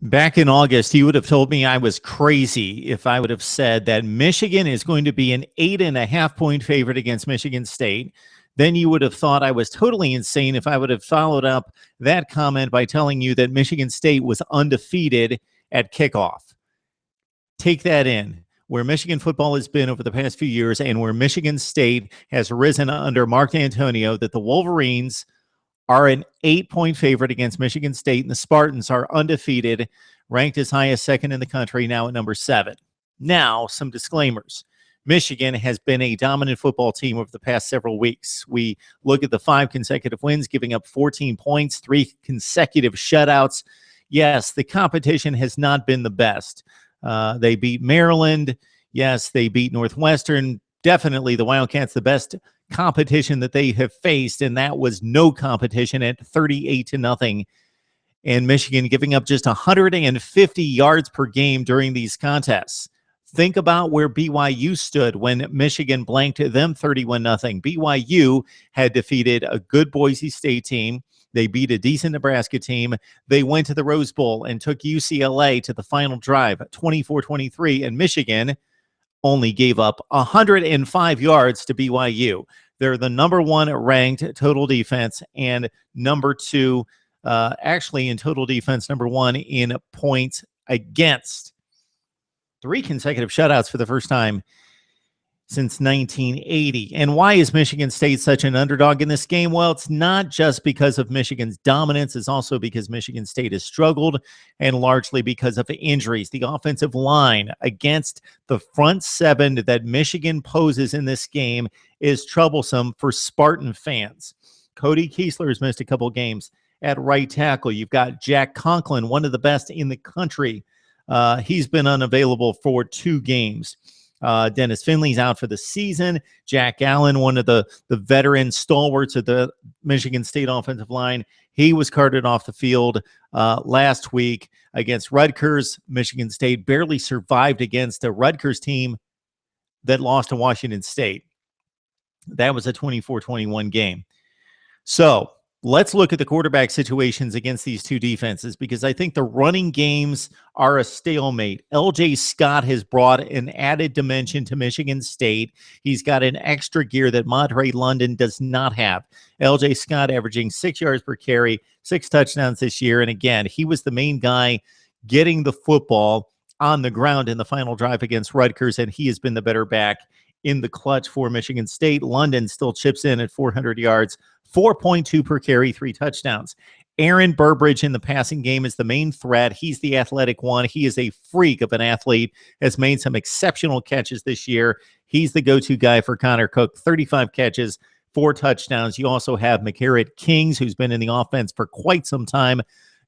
Back in August, you would have told me I was crazy if I would have said that Michigan is going to be an 8.5-point favorite against Michigan State. Then you would have thought I was totally insane if I would have followed up that comment by telling you that Michigan State was undefeated at kickoff. Take that in. Where Michigan football has been over the past few years and where Michigan State has risen under Mark D'Antonio, that the Wolverines are an 8-point favorite against Michigan State, and the Spartans are undefeated, ranked as high as second in the country, now at number 7. Now, some disclaimers. Michigan has been a dominant football team over the past several weeks. We look at the 5 consecutive wins, giving up 14 points, 3 consecutive shutouts. Yes, the competition has not been the best. They beat Maryland. Yes, they beat Northwestern. Definitely the Wildcats, the best competition that they have faced, and that was no competition at 38-0. And Michigan giving up just 150 yards per game during these contests. Think about where BYU stood when Michigan blanked them 31-0. BYU had defeated a good Boise State team. They beat a decent Nebraska team. They went to the Rose Bowl and took UCLA to the final drive, 24-23, and Michigan only gave up 105 yards to BYU. They're the number 1 ranked total defense and number 2, actually in total defense, number 1 in points against. 3 consecutive shutouts for the first time since 1980. And why is Michigan State such an underdog in this game? Well, it's not just because of Michigan's dominance. It's also because Michigan State has struggled, and largely because of injuries. The offensive line against the front 7 that Michigan poses in this game is troublesome for Spartan fans. Cody Kiesler has missed a couple games at right tackle. You've got Jack Conklin, one of the best in the country. He's been unavailable for 2 games. Dennis Finley's out for the season. Jack Allen, one of the veteran stalwarts of the Michigan State offensive line, he was carted off the field last week against Rutgers. Michigan State barely survived against a Rutgers team that lost to Washington State. That was a 24-21 game. So let's look at the quarterback situations against these 2 defenses, because I think the running games are a stalemate. L.J. Scott has brought an added dimension to Michigan State. He's got an extra gear that Montre London does not have. L.J. Scott averaging 6 yards per carry, 6 touchdowns this year. And again, he was the main guy getting the football on the ground in the final drive against Rutgers, and he has been the better back in the clutch for Michigan State. London still chips in at 400 yards, 4.2 per carry, 3 touchdowns. Aaron Burbridge in the passing game is the main threat. He's the athletic one. He is a freak of an athlete, has made some exceptional catches this year. He's the go-to guy for Connor Cook, 35 catches, 4 touchdowns. You also have McCarrett Kings, who's been in the offense for quite some time,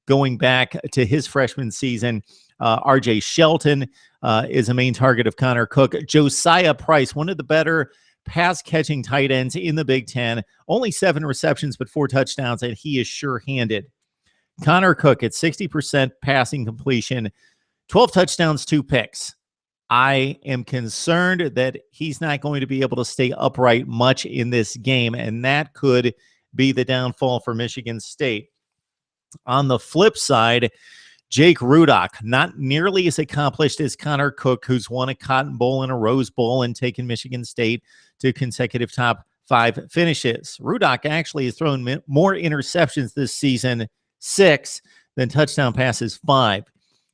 going back to his freshman season. R.J. Shelton is a main target of Connor Cook. Josiah Price, one of the better pass-catching tight ends in the Big Ten. Only 7 receptions, but 4 touchdowns, and he is sure-handed. Connor Cook at 60% passing completion, 12 touchdowns, 2 picks. I am concerned that he's not going to be able to stay upright much in this game, and that could be the downfall for Michigan State. On the flip side, Jake Rudock, not nearly as accomplished as Connor Cook, who's won a Cotton Bowl and a Rose Bowl and taken Michigan State to consecutive top 5 finishes. Rudock actually has thrown more interceptions this season, 6, than touchdown passes, 5.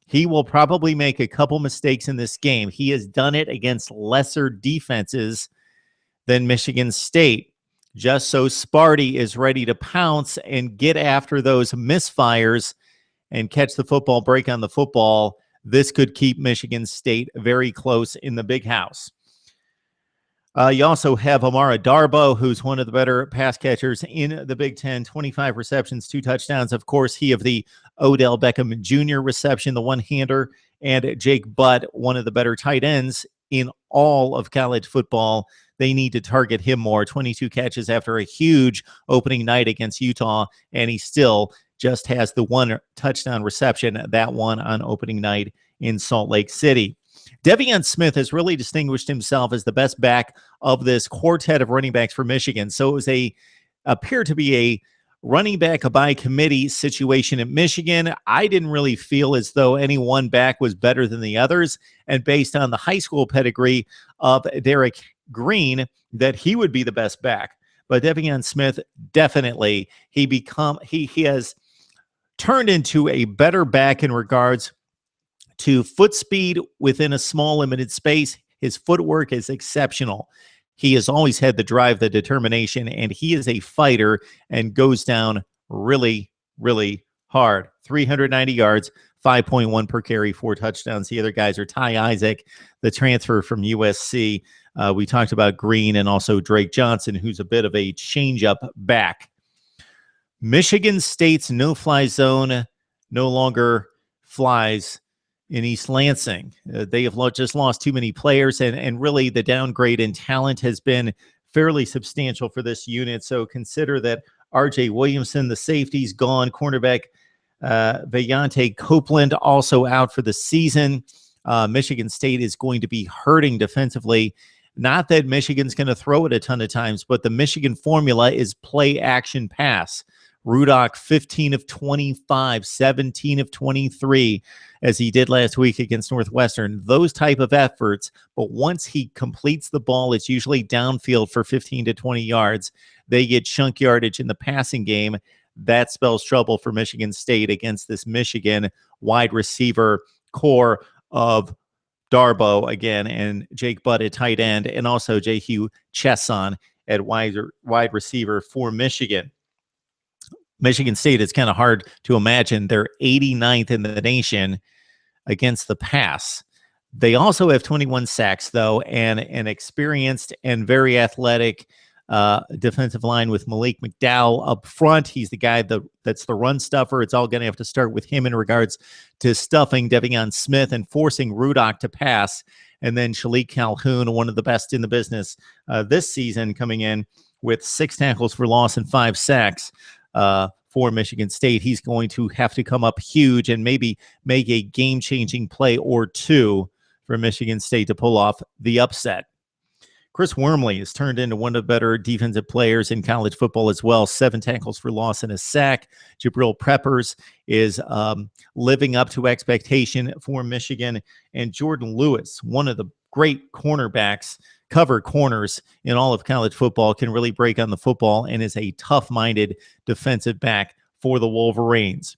He will probably make a couple mistakes in this game. He has done it against lesser defenses than Michigan State. Just so Sparty is ready to pounce and get after those misfires and catch the football, break on the football, this could keep Michigan State very close in the big house. You also have Amara Darboh, who's one of the better pass catchers in the Big Ten, 25 receptions, 2 touchdowns. Of course, he of the Odell Beckham Jr. reception, the one-hander, and Jake Butt, one of the better tight ends in all of college football. They need to target him more. 22 catches after a huge opening night against Utah, and he still just has the 1 touchdown reception, that one on opening night in Salt Lake City. Devion Smith has really distinguished himself as the best back of this quartet of running backs for Michigan. So it was appeared to be a Running back by committee situation at Michigan, I didn't really feel as though any one back was better than the others. And based on the high school pedigree of Derek Green, that he would be the best back. But Devion Smith, definitely, he has turned into a better back in regards to foot speed within a small limited space. His footwork is exceptional. He has always had the drive, the determination, and he is a fighter and goes down really, really hard. 390 yards, 5.1 per carry, 4 touchdowns. The other guys are Ty Isaac, the transfer from USC. We talked about Green, and also Drake Johnson, who's a bit of a change-up back. Michigan State's no-fly zone no longer flies in East Lansing. They have just lost too many players, and really the downgrade in talent has been fairly substantial for this unit. So consider that R.J. Williamson, the safety's gone. Cornerback Vayante Copeland also out for the season. Michigan State is going to be hurting defensively. Not that Michigan's going to throw it a ton of times, but the Michigan formula is play, action, pass. Rudock, 15 of 25, 17 of 23, as he did last week against Northwestern. Those type of efforts, but once he completes the ball, it's usually downfield for 15 to 20 yards. They get chunk yardage in the passing game. That spells trouble for Michigan State against this Michigan wide receiver core of Darbo again, and Jake Butt at tight end, and also Jehu Chesson at wide receiver for Michigan. Michigan State, it's kind of hard to imagine. They're 89th in the nation against the pass. They also have 21 sacks, though, and an experienced and very athletic defensive line with Malik McDowell up front. He's the guy that's the run stuffer. It's all going to have to start with him in regards to stuffing Devion Smith and forcing Rudock to pass. And then Shalik Calhoun, one of the best in the business this season, coming in with 6 tackles for loss and 5 sacks. For Michigan State. He's going to have to come up huge and maybe make a game-changing play or two for Michigan State to pull off the upset. Chris Wormley has turned into one of the better defensive players in college football as well. 7 tackles for loss and a sack. Jabril Peppers is living up to expectation for Michigan. And Jordan Lewis, one of the great cornerbacks, cover corners in all of college football, can really break on the football and is a tough-minded defensive back for the Wolverines.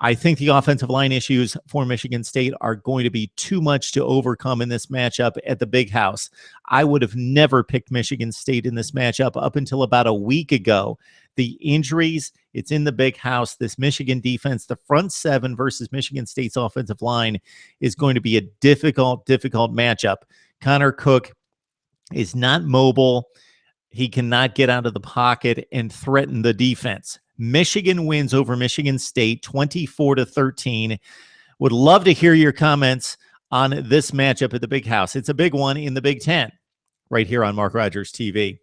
I think the offensive line issues for Michigan State are going to be too much to overcome in this matchup at the Big House. I would have never picked Michigan State in this matchup up until about a week ago. The injuries, it's in the Big House. This Michigan defense, the front 7 versus Michigan State's offensive line, is going to be a difficult matchup. Connor Cook is not mobile. He cannot get out of the pocket and threaten the defense. Michigan wins over Michigan State 24-13. Would love to hear your comments on this matchup at the Big House. It's a big one in the Big Ten right here on Mark Rogers TV.